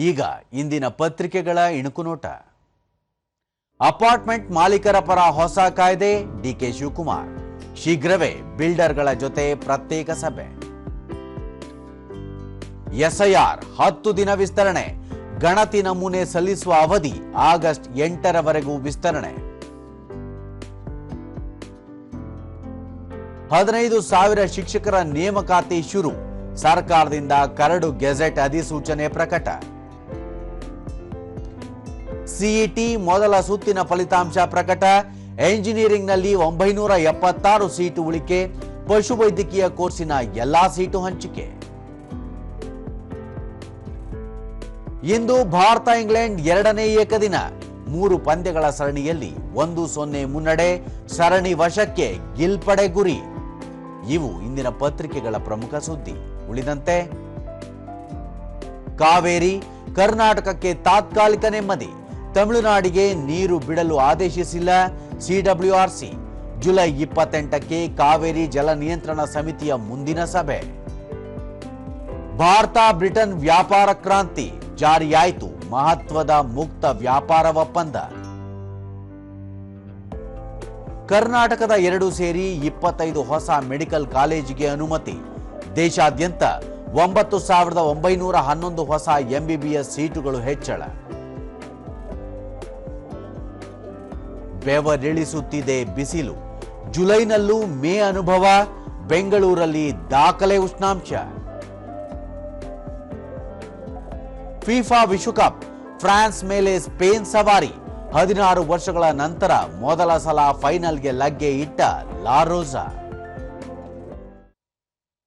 ಈಗ ಇಂದಿನ ಪತ್ರಿಕೆಗಳ ಇಣುಕು ನೋಟ. ಅಪಾರ್ಟ್ಮೆಂಟ್ ಮಾಲೀಕರ ಪರ ಹೊಸ ಕಾಯ್ದೆ, ಡಿಕೆ ಶಿವಕುಮಾರ್. ಶೀಘ್ರವೇ ಬಿಲ್ಡರ್ಗಳ ಜೊತೆ ಪ್ರತ್ಯೇಕ ಸಭೆ. ಎಸ್ಐಆರ್ 10 ದಿನ ವಿಸ್ತರಣೆ. ಗಣತಿ ನಮೂನೆ ಸಲ್ಲಿಸುವ ಅವಧಿ ಆಗಸ್ಟ್ 8ರವರೆಗೂ ವಿಸ್ತರಣೆ. 15,000 ಶಿಕ್ಷಕರ ನೇಮಕಾತಿ ಶುರು. ಸರ್ಕಾರದಿಂದ ಕರಡು ಗೆಜೆಟ್ ಅಧಿಸೂಚನೆ ಪ್ರಕಟ. ಸಿಇಟಿ ಮೊದಲ ಸುತ್ತಿನ ಫಲಿತಾಂಶ ಪ್ರಕಟ. ಎಂಜಿನಿಯರಿಂಗ್ನಲ್ಲಿ 976 ಸೀಟು ಉಳಿಕೆ. ಪಶುವೈದ್ಯಕೀಯ ಕೋರ್ಸಿನ ಎಲ್ಲಾ ಸೀಟು ಹಂಚಿಕೆ. ಇಂದು ಭಾರತ ಇಂಗ್ಲೆಂಡ್ 2ನೇ ಏಕದಿನ. 3 ಪಂದ್ಯಗಳ ಸರಣಿಯಲ್ಲಿ 1-0 ಮುನ್ನಡೆ. ಸರಣಿ ವಶಕ್ಕೆ ಗಿಲ್ ಪಡೆ ಗುರಿ. ಇವು ಇಂದಿನ ಪತ್ರಿಕೆಗಳ ಪ್ರಮುಖ ಸುದ್ದಿ. ಉಳಿದಂತೆ ಕಾವೇರಿ, ಕರ್ನಾಟಕಕ್ಕೆ ತಾತ್ಕಾಲಿಕ ನೆಮ್ಮದಿ. ತಮಿಳುನಾಡಿಗೆ ನೀರು ಬಿಡಲು ಆದೇಶಿಸಿಲ್ಲ ಸಿಡಬ್ಲ್ಯೂಆರ್ಸಿ. ಜುಲೈ 28ಕ್ಕೆ ಕಾವೇರಿ ಜಲ ನಿಯಂತ್ರಣ ಸಮಿತಿಯ ಮುಂದಿನ ಸಭೆ. ಭಾರತ ಬ್ರಿಟನ್ ವ್ಯಾಪಾರ ಕ್ರಾಂತಿ. ಜಾರಿಯಾಯಿತು ಮಹತ್ವದ ಮುಕ್ತ ವ್ಯಾಪಾರ ಒಪ್ಪಂದ. ಕರ್ನಾಟಕದ 2 ಸೇರಿ 25 ಹೊಸ ಮೆಡಿಕಲ್ ಕಾಲೇಜಿಗೆ ಅನುಮತಿ. ದೇಶಾದ್ಯಂತ 9,911 ಹೊಸ ಎಂಬಿಬಿಎಸ್ ಸೀಟುಗಳು ಹೆಚ್ಚಳ. ಬೆವರಿಳಿಸುತ್ತಿದೆ ಬಿಸಿಲು. ಜುಲೈನಲ್ಲೂ ಮೇ ಅನುಭವ. ಬೆಂಗಳೂರಲ್ಲಿ ದಾಖಲೆ ಉಷ್ಣಾಂಶ. ಫಿಫಾ ವಿಶ್ವಕಪ್. ಫ್ರಾನ್ಸ್ ಮೇಲೆ ಸ್ಪೇನ್ ಸವಾರಿ. 16 ವರ್ಷಗಳ ನಂತರ ಮೊದಲ ಸಲ ಫೈನಲ್ಗೆ ಲಗ್ಗೆ ಇಟ್ಟ ಲಾ ರೋಸಾ.